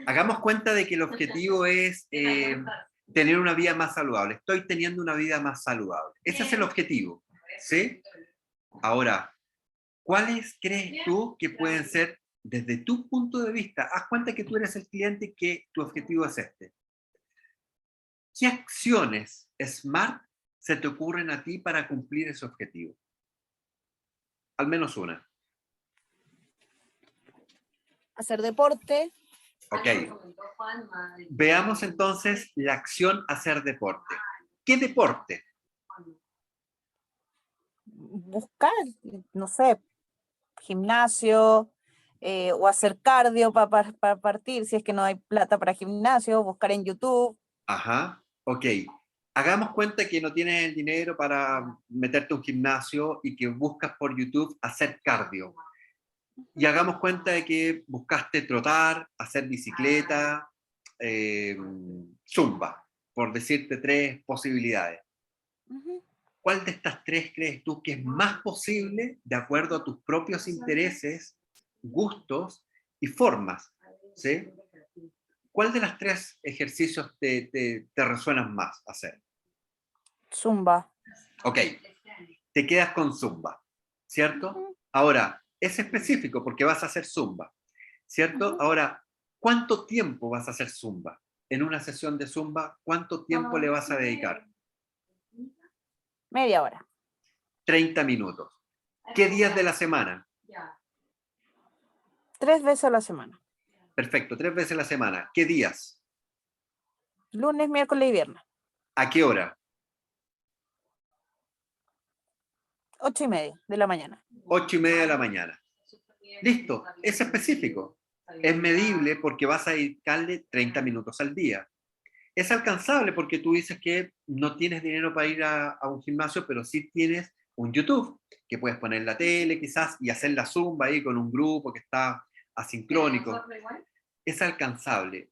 hagamos cuenta de que el objetivo es tener una vida más saludable. Estoy teniendo una vida más saludable. Ese es el objetivo, ¿sí? Ahora, ¿cuáles crees tú que pueden ser, desde tu punto de vista, haz cuenta que tú eres el cliente y que tu objetivo es este? ¿Qué acciones SMART se te ocurren a ti para cumplir ese objetivo? Al menos una. Hacer deporte, Ok. Veamos entonces la acción hacer deporte. ¿Qué deporte? buscar, no sé, gimnasio o hacer cardio para partir, si es que no hay plata para gimnasio, buscar en YouTube. Ajá, ok. Hagamos cuenta que no tienes el dinero para meterte a un gimnasio y que buscas por YouTube hacer cardio. Y hagamos cuenta de que buscaste trotar, hacer bicicleta, zumba, por decirte 3 posibilidades. Ujú. ¿Cuál de estas 3 crees tú que es más posible de acuerdo a tus propios intereses, gustos y formas? ¿Sí? ¿Cuál de las 3 ejercicios te resuenan más hacer? Zumba. Ok, te quedas con zumba, ¿cierto? Ujú. Ahora, es específico porque vas a hacer zumba, ¿cierto? Ujú. Ahora, ¿cuánto tiempo vas a hacer zumba? En una sesión de zumba, ¿cuánto tiempo le vas a dedicar? Media hora. 30 minutos. ¿Qué días de la semana? 3 veces a la semana. Perfecto, 3 veces a la semana. ¿Qué días? Lunes, miércoles y viernes. ¿A qué hora? 8:30 de la mañana. 8:30 de la mañana. Listo, es específico. Es medible porque vas a dedicarle 30 minutos al día. Es alcanzable porque tú dices que no tienes dinero para ir a un gimnasio, pero sí tienes un YouTube, que puedes poner la tele quizás y hacer la zumba ahí con un grupo que está asincrónico. Es alcanzable.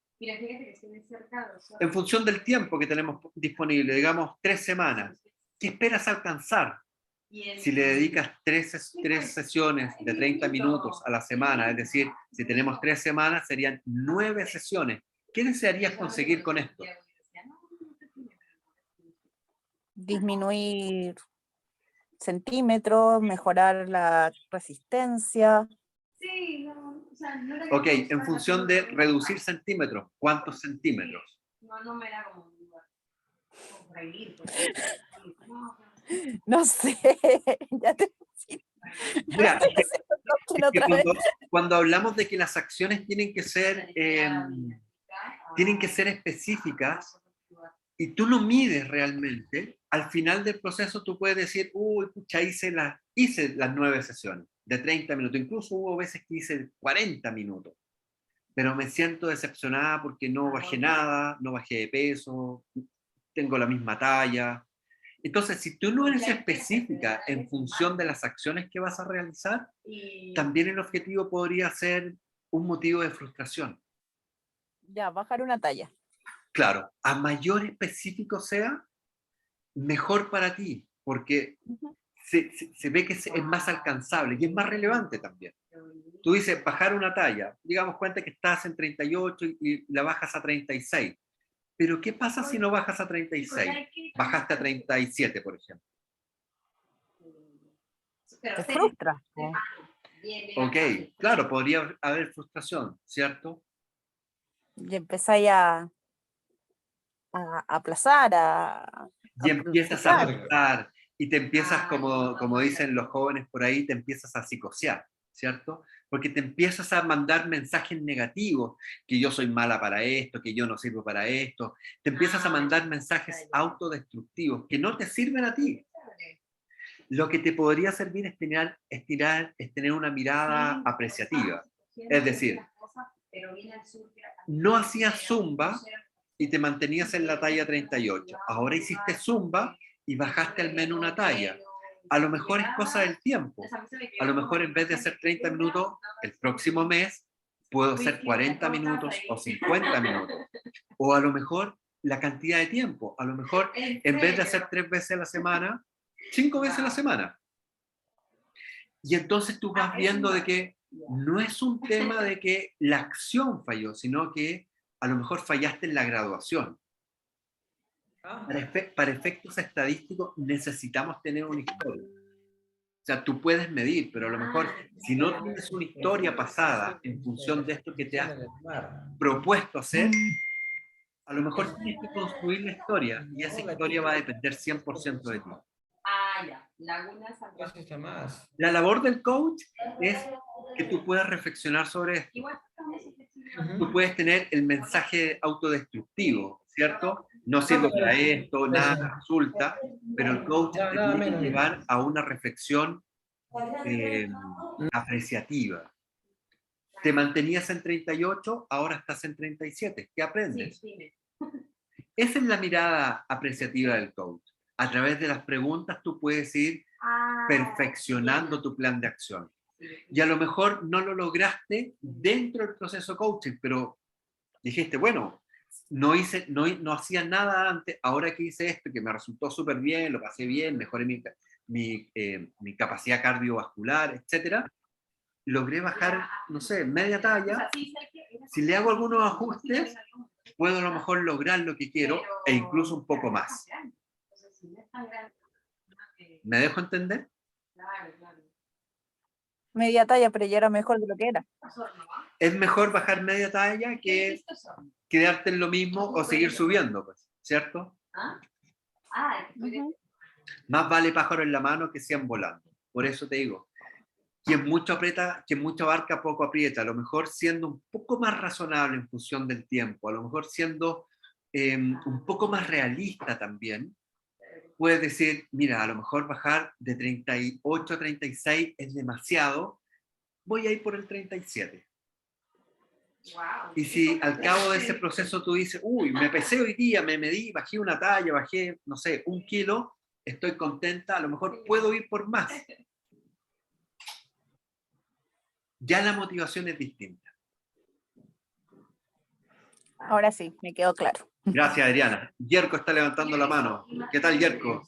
En función del tiempo que tenemos disponible, digamos 3 semanas, ¿qué esperas alcanzar? Si le dedicas 3 sesiones de 30 minutos a la semana, es decir, si tenemos 3 semanas, serían 9 sesiones. ¿Qué desearías conseguir con esto? Disminuir centímetros, mejorar la resistencia. Ok, en función de reducir centímetros, ¿cuántos centímetros? No sé, ya te Mira, no sé, es que cuando hablamos de que las acciones tienen que ser específicas y tú lo mides realmente, al final del proceso tú puedes decir, uy, pucha, hice las 9 sesiones de 30 minutos, incluso hubo veces que hice 40 minutos, pero me siento decepcionada porque no bajé nada, no bajé de peso, tengo la misma talla. Entonces, si tú no eres específica en función de las acciones que vas a realizar, también el objetivo podría ser un motivo de frustración. Ya, bajar una talla. Claro, a mayor específico sea, mejor para ti, porque Ujú. se ve que es más alcanzable y es más relevante también. Tú dices, bajar una talla, digamos cuenta que estás en 38 y la bajas a 36. Pero ¿qué pasa si no bajas a 36? Bajaste a 37, por ejemplo. Te frustra. Po. Ok, claro, podría haber frustración, ¿cierto? Y empezáis a aplazar, Y empiezas a frustrar. pensar y te empiezas, como dicen los jóvenes por ahí, te empiezas a psicosear, ¿cierto? Porque te empiezas a mandar mensajes negativos, que yo soy mala para esto, que yo no sirvo para esto. Te empiezas a mandar mensajes autodestructivos que no te sirven a ti. Lo que te podría servir es tener una mirada apreciativa. Es decir, no hacías zumba y te mantenías en la talla 38. Ahora hiciste zumba y bajaste al menos una talla. A lo mejor es cosa del tiempo. A lo mejor en vez de hacer 30 minutos, el próximo mes puedo hacer 40 minutos o 50 minutos. O a lo mejor la cantidad de tiempo. A lo mejor en vez de hacer 3 veces a la semana, 5 veces a la semana. Y entonces tú vas viendo de que no es un tema de que la acción falló, sino que a lo mejor fallaste en la graduación. Para efectos estadísticos necesitamos tener una historia. O sea, tú puedes medir, pero a lo mejor si no tienes una historia pasada en función de esto que te has propuesto hacer, a lo mejor tienes que construir la historia y esa historia va a depender 100% de ti. La labor del coach es que tú puedas reflexionar sobre esto. Tú puedes tener el mensaje autodestructivo, ¿cierto? No sirvo para esto, nada resulta, pero el coach te tiene que llevar a una reflexión apreciativa. Te mantenías en 38, ahora estás en 37. ¿Qué aprendes? Esa es la mirada apreciativa del coach. A través de las preguntas tú puedes ir perfeccionando tu plan de acción. Y a lo mejor no lo lograste dentro del proceso coaching, pero dijiste, bueno, no hacía nada antes, ahora que hice esto, que me resultó súper bien, lo pasé bien, mejoré mi capacidad cardiovascular, etcétera, logré bajar, no sé, media talla. Si le hago algunos ajustes, puedo a lo mejor lograr lo que quiero e incluso un poco más. ¿Me dejo entender? Media talla, pero ya era mejor de lo que era. Es mejor bajar media talla que quedarte en lo mismo o seguir subiendo, pues, ¿cierto? Ujú. Más vale pájaro en la mano que 100 volando. Por eso te digo, quien mucho aprieta, quien mucho abarca, poco aprieta. A lo mejor siendo un poco más razonable en función del tiempo, a lo mejor siendo un poco más realista también, puedes decir, mira, a lo mejor bajar de 38 a 36 es demasiado, voy a ir por el 37. Y si al cabo de ese proceso tú dices, uy, me pesé hoy día, me medí, bajé una talla, bajé, no sé, 1 kilo, estoy contenta, a lo mejor puedo ir por más. Ya la motivación es distinta. Ahora sí, me quedó claro. Gracias, Adriana. Yerko está levantando la mano. ¿Qué tal, Yerko?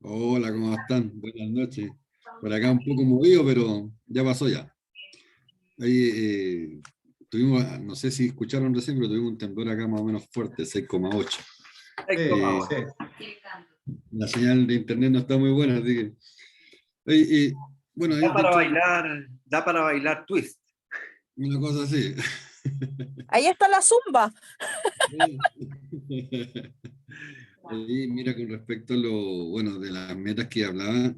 Hola, ¿cómo están? Buenas noches. Por acá un poco movido, pero ya pasó ya. Ahí tuvimos, no sé si escucharon recién, pero tuvimos un temblor acá más o menos fuerte, 6,8. La señal de internet no está muy buena, así que... bueno, ahí Da para bailar twist. una cosa así. Ahí está la zumba. Y mira, con respecto a bueno, de las metas que hablaba,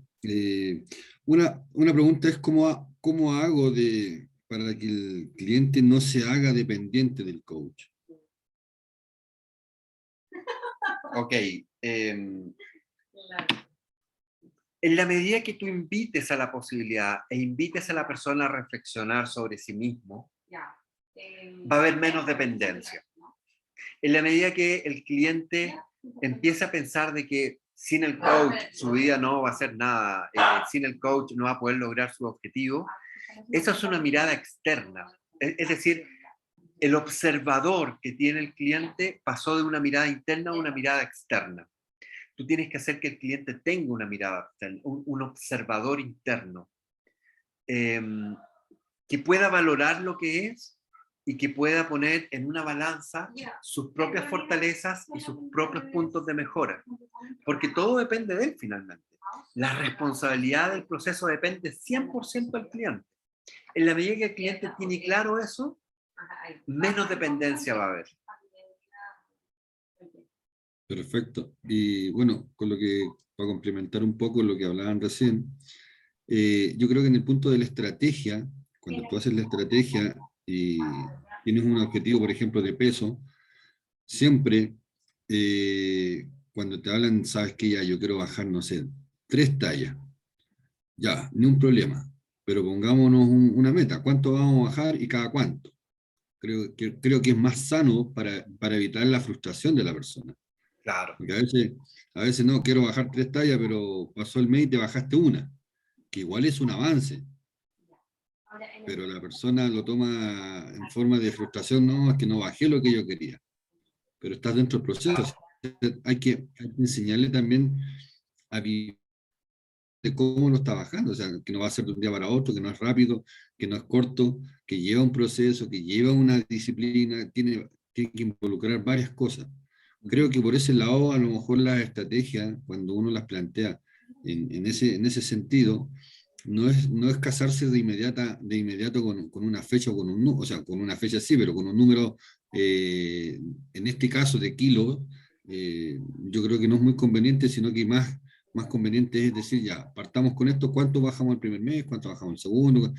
una pregunta es cómo hago para que el cliente no se haga dependiente del coach. Ok. En la medida que tú invites a la posibilidad e invites a la persona a reflexionar sobre sí mismo, va a haber menos dependencia. En la medida que el cliente empiece a pensar de que sin el coach su vida no va a hacer nada, sin el coach no va a poder lograr su objetivo, eso es una mirada externa. Es decir, el observador que tiene el cliente pasó de una mirada interna a una mirada externa. Tú tienes que hacer que el cliente tenga una mirada externa, un observador interno, que pueda valorar lo que es y que pueda poner en una balanza sus propias fortalezas y sus propios puntos de mejora. Porque todo depende de él finalmente. La responsabilidad del proceso depende 100% del cliente. En la medida que el cliente tiene claro eso, menos dependencia va a haber. Perfecto. Y bueno, para complementar un poco lo que hablaban recién, yo creo que en el punto de la estrategia, cuando tú haces la estrategia y tienes un objetivo, por ejemplo, de peso, siempre cuando te hablan, sabes que ya yo quiero bajar, no sé, 3 tallas. Ya, ni un problema. Pero pongámonos una meta. ¿Cuánto vamos a bajar y cada cuánto? Creo que es más sano para evitar la frustración de la persona. Claro. Porque a veces no, quiero bajar 3 tallas, pero pasó el mes y te bajaste una, que igual es un avance. Pero la persona lo toma en forma de frustración, no, es que no bajé lo que yo quería. Pero estás dentro del proceso. Hay que enseñarle también a vivir de cómo lo está bajando, o sea, que no va a ser de un día para otro, que no es rápido, que no es corto, que lleva un proceso, que lleva una disciplina, tiene que involucrar varias cosas. Creo que por ese lado, a lo mejor las estrategias, cuando uno las plantea en ese sentido, no es casarse de inmediato con una fecha, o sea, con una fecha sí, pero con un número, en este caso de kilos, yo creo que no es muy conveniente, sino que más conveniente es decir, ya, partamos con esto, ¿cuánto bajamos el primer mes? ¿Cuánto bajamos el segundo?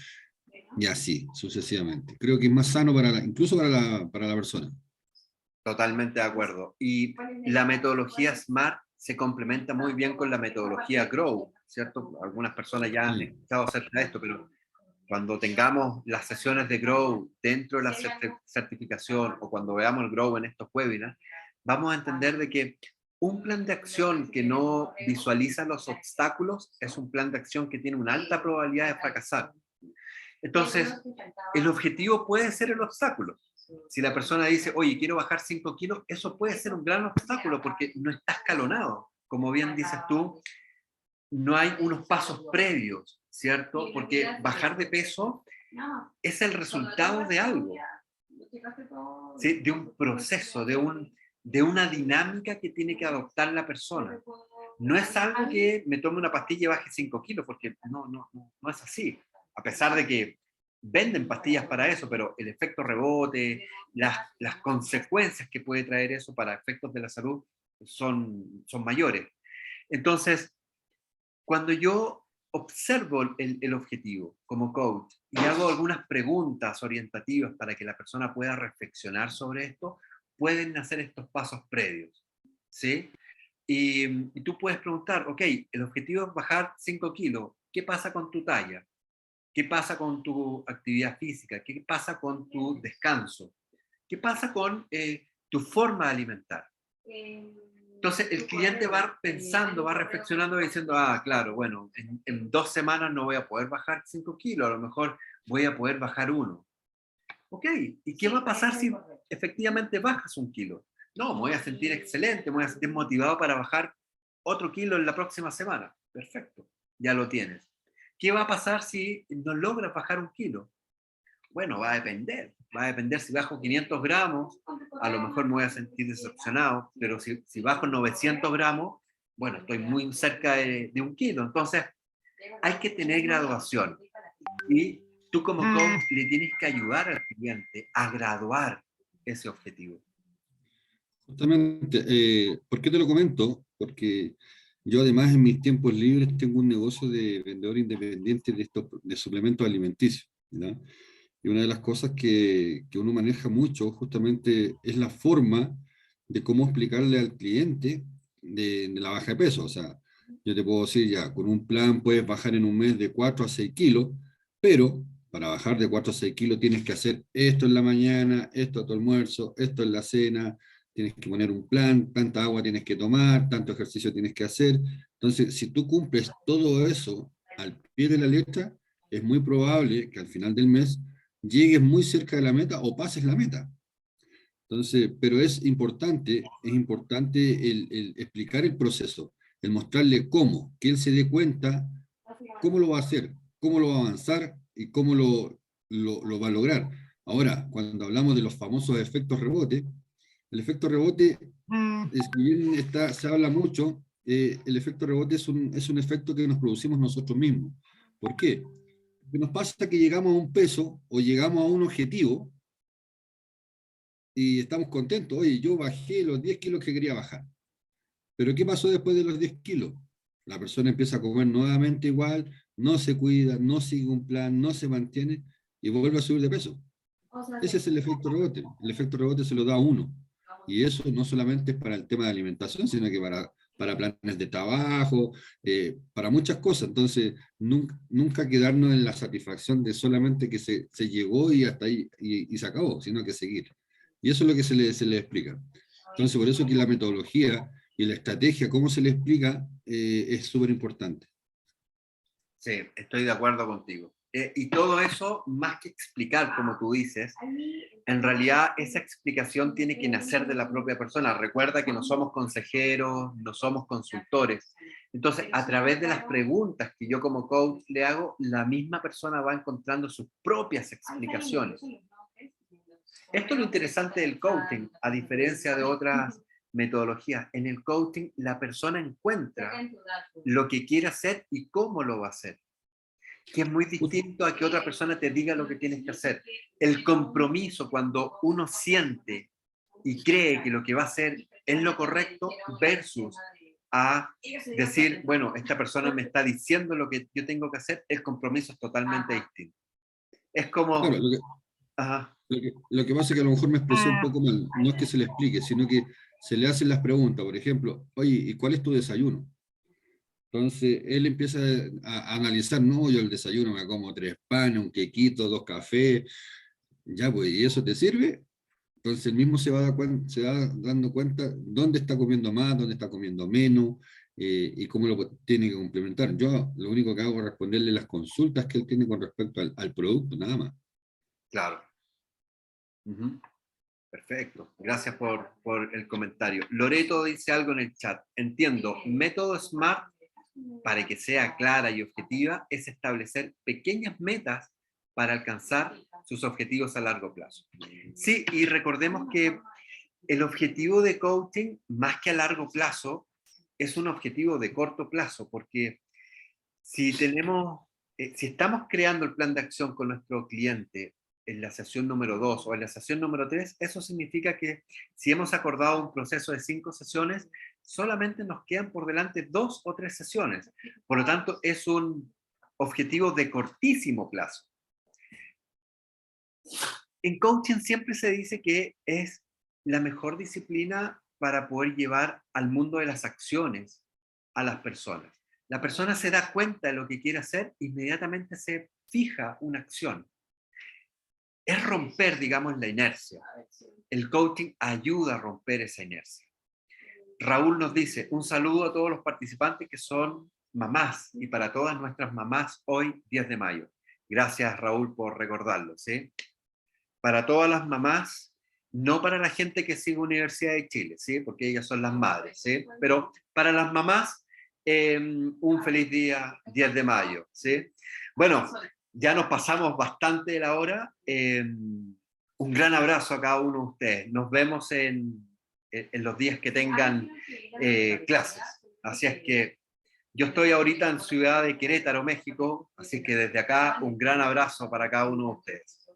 Y así, sucesivamente. Creo que es más sano incluso para la persona. Totalmente de acuerdo. Y la metodología SMART se complementa muy bien con la metodología GROW, ¿cierto? Algunas personas ya han escuchado acerca de esto, pero cuando tengamos las sesiones de GROW dentro de la certificación o cuando veamos el GROW en estos webinars, vamos a entender de que un plan de acción que no visualiza los obstáculos es un plan de acción que tiene una alta probabilidad de fracasar. Entonces, el objetivo puede ser el obstáculo. Si la persona dice, oye, quiero bajar 5 kilos, eso puede ser un gran obstáculo porque no está escalonado. Como bien dices tú, no hay unos pasos previos, ¿cierto? Porque bajar de peso es el resultado de algo, ¿sí? De un proceso, de una dinámica que tiene que adoptar la persona. No es algo que me tome una pastilla y baje 5 kilos, porque no es así. A pesar de que venden pastillas para eso, pero el efecto rebote, las consecuencias que puede traer eso para efectos de la salud son mayores. Entonces, cuando yo observo el objetivo como coach y hago algunas preguntas orientativas para que la persona pueda reflexionar sobre esto, pueden hacer estos pasos previos, ¿sí? Y tú puedes preguntar, ok, el objetivo es bajar 5 kilos, ¿qué pasa con tu talla? ¿Qué pasa con tu actividad física? ¿Qué pasa con tu descanso? ¿Qué pasa con tu forma de alimentar? Entonces el cliente va pensando, va reflexionando y diciendo, claro, bueno, en 2 semanas no voy a poder bajar 5 kilos, a lo mejor voy a poder bajar 1. Ok, ¿y qué va a pasar si efectivamente bajas 1 kilo? No, me voy a sentir excelente, me voy a sentir motivado para bajar otro kilo en la próxima semana. Perfecto, ya lo tienes. ¿Qué va a pasar si no logras bajar 1 kilo? Bueno, va a depender si bajo 500 gramos, a lo mejor me voy a sentir decepcionado, pero si bajo 900 gramos, bueno, estoy muy cerca de 1 kilo. Entonces, hay que tener graduación. Y tú como coach le tienes que ayudar al cliente a graduar ese objetivo. Justamente, ¿por qué te lo comento? Porque yo además en mis tiempos libres tengo un negocio de vendedor independiente de suplementos alimenticios, ¿ya? Y una de las cosas que uno maneja mucho justamente es la forma de cómo explicarle al cliente de la baja de peso. O sea, yo te puedo decir ya, con un plan puedes bajar en un mes de 4 a 6 kilos, pero para bajar de 4 a 6 kilos tienes que hacer esto en la mañana, esto a tu almuerzo, esto en la cena, tienes que poner un plan, tanta agua tienes que tomar, tanto ejercicio tienes que hacer. Entonces, si tú cumples todo eso al pie de la letra, es muy probable que al final del mes llegues muy cerca de la meta o pases la meta. Entonces, pero es importante el explicar el proceso, el mostrarle cómo, que él se dé cuenta cómo lo va a hacer, cómo lo va a avanzar y cómo lo va a lograr. Ahora, cuando hablamos de los famosos efectos rebote, el efecto rebote, si bien se habla mucho, el efecto rebote es un efecto que nos producimos nosotros mismos. ¿Por qué? Porque nos pasa que llegamos a un peso o llegamos a un objetivo y estamos contentos. Oye, yo bajé los 10 kilos que quería bajar. Pero ¿qué pasó después de los 10 kilos? La persona empieza a comer nuevamente igual, no se cuida, no sigue un plan, no se mantiene y vuelve a subir de peso. Ese es el efecto rebote. El efecto rebote se lo da a uno. Y eso no solamente es para el tema de alimentación, sino que para planes de trabajo, para muchas cosas. Entonces, nunca quedarnos en la satisfacción de solamente que se llegó y hasta ahí y se acabó, sino que seguir. Y eso es lo que se le explica. Entonces, por eso que la metodología y la estrategia, cómo se le explica, es súper importante. Sí, estoy de acuerdo contigo. Y todo eso, más que explicar, como tú dices, en realidad esa explicación tiene que nacer de la propia persona. Recuerda que no somos consejeros, no somos consultores. Entonces, a través de las preguntas que yo como coach le hago, la misma persona va encontrando sus propias explicaciones. Esto es lo interesante del coaching, a diferencia de otras metodologías. En el coaching, la persona encuentra lo que quiere hacer y cómo lo va a hacer, que es muy distinto a que otra persona te diga lo que tienes que hacer. El compromiso, cuando uno siente y cree que lo que va a hacer es lo correcto, versus a decir, bueno, esta persona me está diciendo lo que yo tengo que hacer, el compromiso es totalmente distinto. Es como... Claro, Ajá. lo que pasa es que a lo mejor me expresé un poco mal. No es que se le explique, sino que se le hacen las preguntas. Por ejemplo, oye, ¿y cuál es tu desayuno? Entonces él empieza a analizar, no, yo el desayuno me como 3 panes, un quequito, 2 cafés, ya pues, ¿y eso te sirve? Entonces él mismo se va dando cuenta dónde está comiendo más, dónde está comiendo menos, y cómo lo tiene que complementar. Yo lo único que hago es responderle las consultas que él tiene con respecto al producto, nada más. Claro. Perfecto, gracias por el comentario. Loreto dice algo en el chat. Entiendo, método SMART, para que sea clara y objetiva, es establecer pequeñas metas para alcanzar sus objetivos a largo plazo. Sí, y recordemos que el objetivo de coaching, más que a largo plazo, es un objetivo de corto plazo, porque si estamos creando el plan de acción con nuestro cliente en la sesión número 2 o en la sesión número 3, eso significa que si hemos acordado un proceso de 5 sesiones, solamente nos quedan por delante 2 o 3 sesiones. Por lo tanto, es un objetivo de cortísimo plazo. En coaching siempre se dice que es la mejor disciplina para poder llevar al mundo de las acciones a las personas. La persona se da cuenta de lo que quiere hacer, inmediatamente se fija una acción. Es romper, digamos, la inercia. El coaching ayuda a romper esa inercia. Raúl nos dice, un saludo a todos los participantes que son mamás y para todas nuestras mamás hoy, 10 de mayo. Gracias, Raúl, por recordarlo, ¿sí? Para todas las mamás, no para la gente que sigue Universidad de Chile, ¿sí? Porque ellas son las madres, ¿sí? Pero para las mamás, un feliz día, 10 de mayo, ¿sí? Bueno, ya nos pasamos bastante de la hora. Un gran abrazo a cada uno de ustedes. Nos vemos en los días que tengan clases. Así es que yo estoy ahorita en Ciudad de Querétaro, México, así que desde acá un gran abrazo para cada uno de ustedes.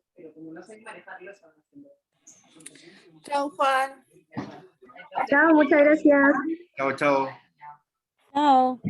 Chao, Juan. Chao, muchas gracias. Chao, chao. Chao.